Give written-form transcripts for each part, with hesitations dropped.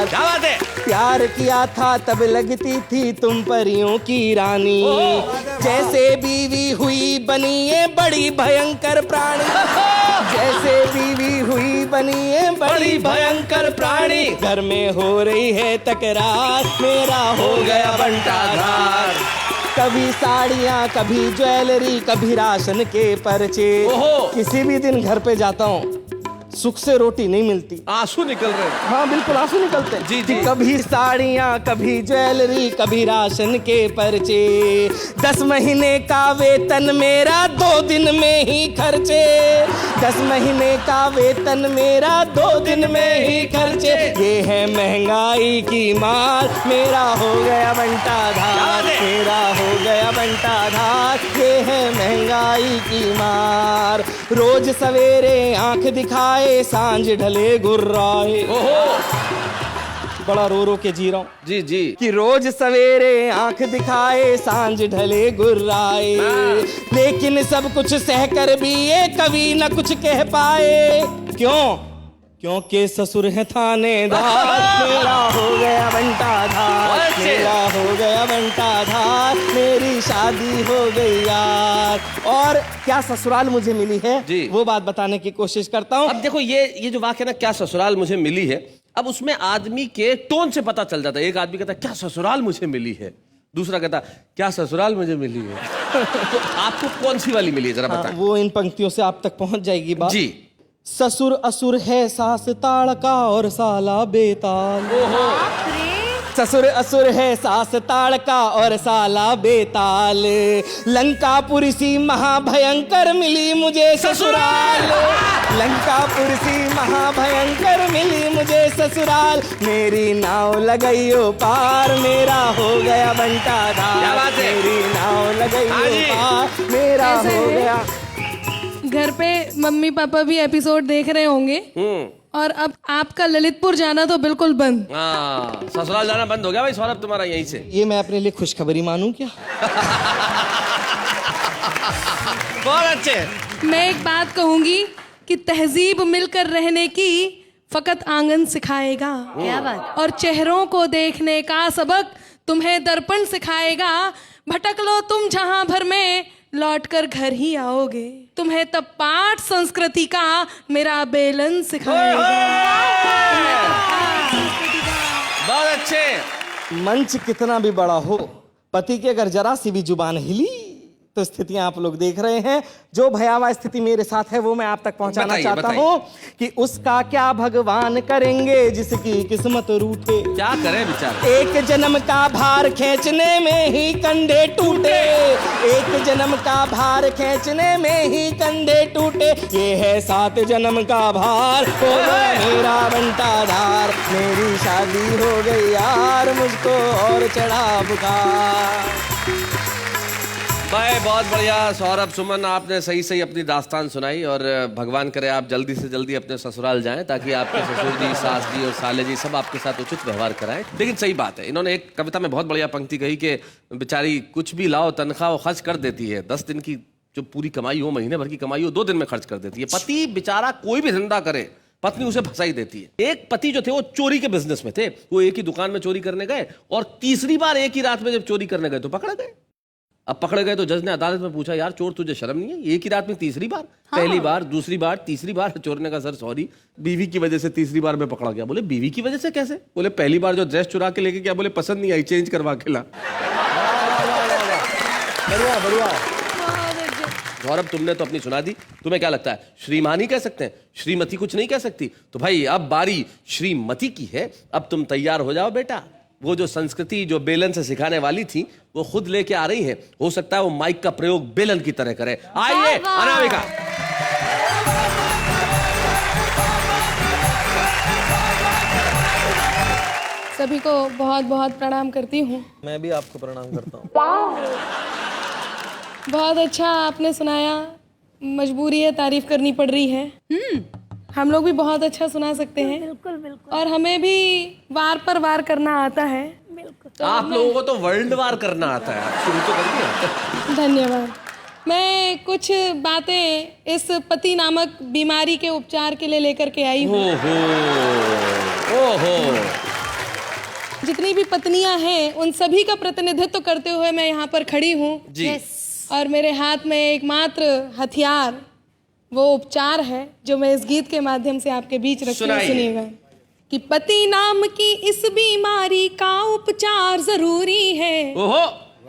क्या बात है। प्यार किया था तब लगती थी तुम परियों की रानी, जैसे बीवी हुई बनी ये बड़ी भयंकर प्राणी, जैसे बीवी हुई बनी ये बड़ी भयंकर प्राणी। घर में हो रही है तकरार, मेरा हो गया बंटाधार। कभी साड़ियाँ, कभी ज्वेलरी, कभी राशन के पर्चे। किसी भी दिन घर पे जाता हूँ, सुख से रोटी नहीं मिलती, आंसू निकल रहे हैं। हाँ बिल्कुल आंसू निकलते हैं। जी जी। कभी साड़ियाँ, कभी ज्वेलरी, कभी राशन के पर्चे। 10 महीने का वेतन मेरा 2 दिन में ही खर्चे। 10 महीने का वेतन मेरा 2 दिन में ही खर्चे। ये है महंगाई की मार, मेरा हो गया बंटाधार, मेरा हो गया बंटाधार। ये है महंगाई की मार। रोज सवेरे आंख दिखाए, सांझ ढले गुर्राए। बड़ा रो रो के जी रहा हूँ जी जी। कि रोज सवेरे आंख दिखाए, सांझ ढले गुर्राए। लेकिन सब कुछ सहकर भी ये कभी न कुछ कह पाए। क्यों? क्योंकि ससुर है थानेदार, मेरा हो गया बंटाधार, मेरा हो गया बंटाधार। मेरी शादी हो गई यार। और क्या ससुराल मुझे मिली है जी, वो बात बताने की कोशिश करता हूँ। अब देखो ये जो वाक्य ना, क्या ससुराल मुझे मिली है, अब उसमें आदमी के टोन से पता चल जाता है। एक आदमी कहता है क्या ससुराल मुझे मिली है, दूसरा कहता क्या ससुराल मुझे मिली है। तो आपको कौन सी वाली मिली है जरा बताएं। वो इन पंक्तियों से आप तक पहुंच जाएगी बात जी। ससुर असुर है सास ताड़का और साला बेताल। ससुर असुर है सास ताड़का और साला बेताल। लंकापुर सी महाभयंकर मिली मुझे ससुराल। लंकापुर सी महाभयंकर मिली मुझे ससुराल। मेरी नाव लगाइयो पार, मेरा हो गया बंटाधार। मेरी नाव लगाइयो पार, मेरा हो गया। घर पे मम्मी पापा भी एपिसोड देख रहे होंगे और अब आपका ललितपुर जाना तो बिल्कुल बंद। ससुराल जाना बंद हो गया भाई सौरभ तुम्हारा यहीं से। ये मैं अपने लिए खुशखबरी मानूं क्या? बहुत अच्छे। मैं एक बात कहूंगी कि तहजीब मिलकर रहने की फकत आंगन सिखाएगा। क्या बात। और चेहरों को देखने का सबक तुम्हें दर्पण सिखाएगा। भटक लो तुम जहां भर में, लौट कर घर ही आओगे। तुम्हें तब पाठ संस्कृति का मेरा बेलन सिखाएगा। बहुत अच्छे। मंच कितना भी बड़ा हो, पति की अगर जरा सी भी जुबान हिली तो स्थितियां आप लोग देख रहे हैं। जो भयावह स्थिति मेरे साथ है वो मैं आप तक पहुंचाना चाहता हूं कि उसका क्या भगवान करेंगे जिसकी किस्मत रूठे। क्या करे बेचारा। एक जन्म का भार खींचने में ही कंधे टूटे। एक जन्म का भार खींचने में ही कंधे टूटे। ये है 7 जन्म का भार, हो गया मेरा बंटाधार। मेरी शादी हो गई यार, मुझको और चढ़ा बुखार। भाई बहुत बढ़िया सौरभ सुमन, आपने सही सही अपनी दास्तान सुनाई और भगवान करे आप जल्दी से जल्दी अपने ससुराल जाएं ताकि आपके ससुर जी, सास जी और साले जी सब आपके साथ उचित व्यवहार कराएं। लेकिन सही बात है, इन्होंने एक कविता में बहुत बढ़िया पंक्ति कही कि बेचारी कुछ भी लाओ तनख्वाह वो खर्च कर देती है। 10 दिन की जो पूरी कमाई हो, महीने भर की कमाई हो, 2 दिन में खर्च कर देती है। पति बेचारा कोई भी धंधा करे, पत्नी उसे फंसाई देती है। एक पति जो थे वो चोरी के बिजनेस में थे। वो एक ही दुकान में चोरी करने गए और तीसरी बार एक ही रात में जब चोरी करने गए तो पकड़े गए। अब पकड़े गए तो जज ने अदालत में पूछा, यार चोर तुझे शर्म नहीं है? एक ही रात में तीसरी बार, पहली बार, दूसरी बार, तीसरी बार। चोर ने कहा सर सॉरी, बीवी की वजह से तीसरी बार में पकड़ा गया। बोले बीवी की वजह से कैसे? बोले पहली बार जो ड्रेस चुरा के लेके गया, बोले पसंद नहीं आई, चेंज करवा के ला। बढ़िया बढ़िया। गौरव तुमने तो अपनी सुना दी, तुम्हें क्या लगता है श्रीमान ही कह सकते हैं, श्रीमती कुछ नहीं कह सकती? तो भाई अब बारी श्रीमती की है। अब तुम तैयार हो जाओ बेटा। वो जो संस्कृति जो बेलन से सिखाने वाली थी वो खुद लेके आ रही है। हो सकता है वो माइक का प्रयोग बेलन की तरह करे। आइए अनामिका। सभी को बहुत बहुत प्रणाम करती हूँ। मैं भी आपको प्रणाम करता हूँ। बहुत अच्छा आपने सुनाया। मजबूरी है, तारीफ करनी पड़ रही है। हम लोग भी बहुत अच्छा सुना सकते हैं। बिल्कुल बिल्कुल। और हमें भी वार पर वार करना आता है। बिल्कुल। तो आप लोगों को तो वर्ल्ड वार करना आता है, आप शुरू तो करिए। धन्यवाद। मैं कुछ बातें इस पति नामक बीमारी के उपचार के लिए लेकर के आई हूँ। ओहो जितनी भी पत्नियां हैं उन सभी का प्रतिनिधित्व करते हुए मैं यहाँ पर खड़ी हूँ जी। और मेरे हाथ में एकमात्र हथियार वो उपचार है जो मैं इस गीत के माध्यम से आपके बीच रखती हूँ। सुनाइए। सुनिएगा कि पति नाम की इस बीमारी का उपचार जरूरी है। ओहो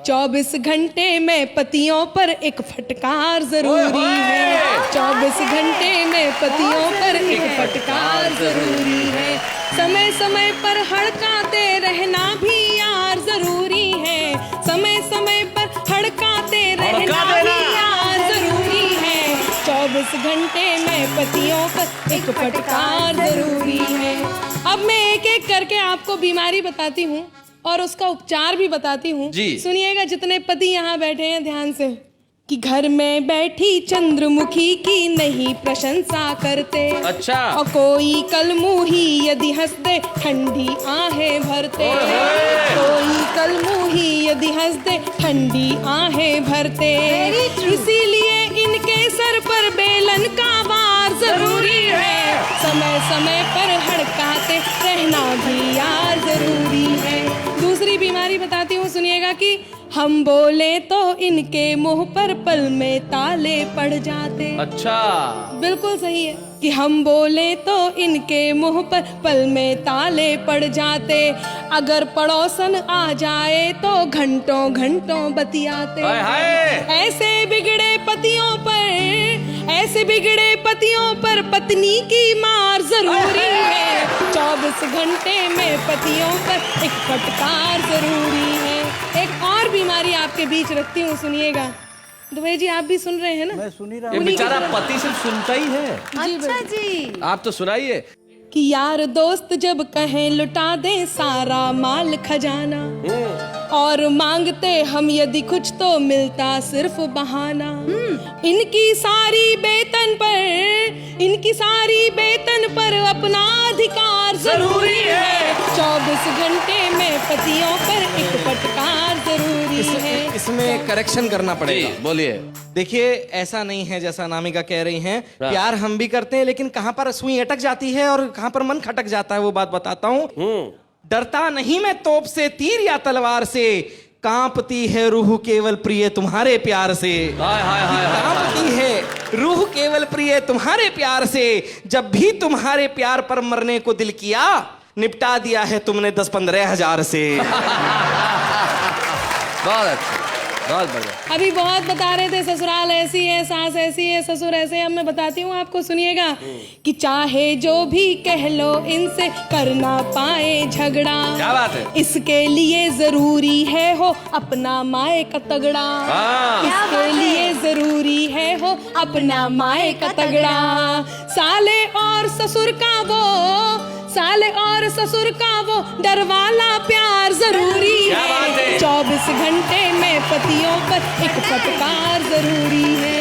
24 घंटे में पतियों पर एक फटकार जरूरी है। 24 घंटे में पतियों पर एक फटकार जरूरी है। समय समय पर हड़काते रहना भी यार जरूरी है। समय समय पर हड़काते रहना भी यार जरूरी है। 24 घंटे में पतियों पर एक फटकार जरूरी है। अब मैं एक एक करके आपको बीमारी बताती हूँ और उसका उपचार भी बताती हूँ। जी। सुनिएगा जितने पति यहाँ बैठे हैं ध्यान से कि घर में बैठी चंद्रमुखी की नहीं प्रशंसा करते। अच्छा। और कोई कलमुही यदि हंस दे ठंडी आहें भरते। कोई कलमुही यदि हंस दे ठंडी आहें भरते। इसीलिए इनके सर पर बेलन का वार जरूरी है। समय समय पर हड़काते रहना भी यार जरूरी है। दूसरी बीमारी बताती हूँ सुनिएगा कि हम बोले तो इनके मुंह पर पल में ताले पड़ जाते। अच्छा। बिल्कुल सही है कि हम बोले तो इनके मुंह पर पल में ताले पड़ जाते। अगर पड़ोसन आ जाए तो घंटों घंटों बतियाते। हाय हाय। ऐसे बिगड़े पतियों पर पत्नी की मार जरूरी है। 24 घंटे में पतियों पर एक फटकार जरूरी है। एक और बीमारी आपके बीच रखती हूँ सुनिएगा। दुबे जी आप भी सुन रहे हैं ना? मैं सुन ही रहा ये बेचारा पति सिर्फ सुनता ही है। अच्छा जी। आप तो सुनाइए। कि यार दोस्त जब कहें लुटा दे सारा माल खजाना और मांगते हम यदि कुछ तो मिलता सिर्फ बहाना। इनकी सारी बेतन पर अपना अधिकार जरूरी है। 24 घंटे में पतियों पर एक फटकार जरूरी है। इसमें करेक्शन करना पड़ेगा। जी, बोलिए। देखिए ऐसा नहीं है जैसा अनामिका कह रही हैं। प्यार हम भी करते हैं लेकिन कहाँ पर सुई अटक जाती है और कहाँ पर मन खटक जाता है वो बात बताता हूँ। डरता नहीं मैं तोप से तीर या तलवार से, कांपती है रूह केवल प्रिय तुम्हारे प्यार से। हाय हाय हाय हाय। कांपती है रूह केवल प्रिय तुम्हारे प्यार से। जब भी तुम्हारे प्यार पर मरने को दिल किया, निपटा दिया है तुमने 10-15 हजार से। बहुत अच्छा, बहुत बढ़िया। अभी बहुत बता रहे थे ससुराल ऐसी है, सास ऐसी है, ससुर ऐसे। अब मैं बताती हूँ आपको सुनिएगा कि चाहे जो भी कह लो इनसे कर ना पाए झगड़ा। क्या बात है? इसके लिए जरूरी है हो अपना माए का तगड़ा। हाँ। इसके लिए जरूरी है हो अपना माए का तगड़ा। साले और ससुर का वो डर वाला प्यार जरूरी क्या बात है? 24 घंटे में पतियों पर एक फटकार जरूरी है।